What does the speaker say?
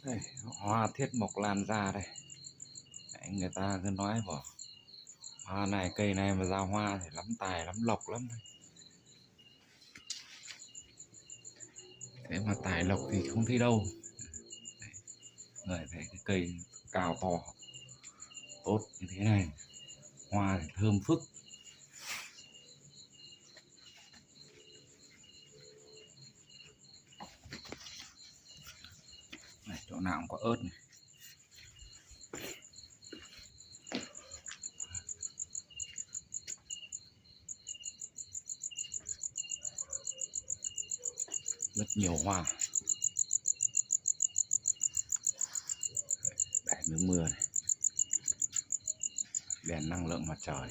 Đây, hoa thiết mộc lan ra đây. Đấy, người ta cứ nói bảo hoa này cây này mà ra hoa thì lắm tài lắm lộc lắm. Thế mà tài lộc thì không thấy đâu. Đấy, người thấy cái cây cao to tốt như thế này, hoa thì thơm phức. Này, chỗ nào cũng có ớt này. Rất nhiều hoa. Để nước mưa này, đèn năng lượng mặt trời.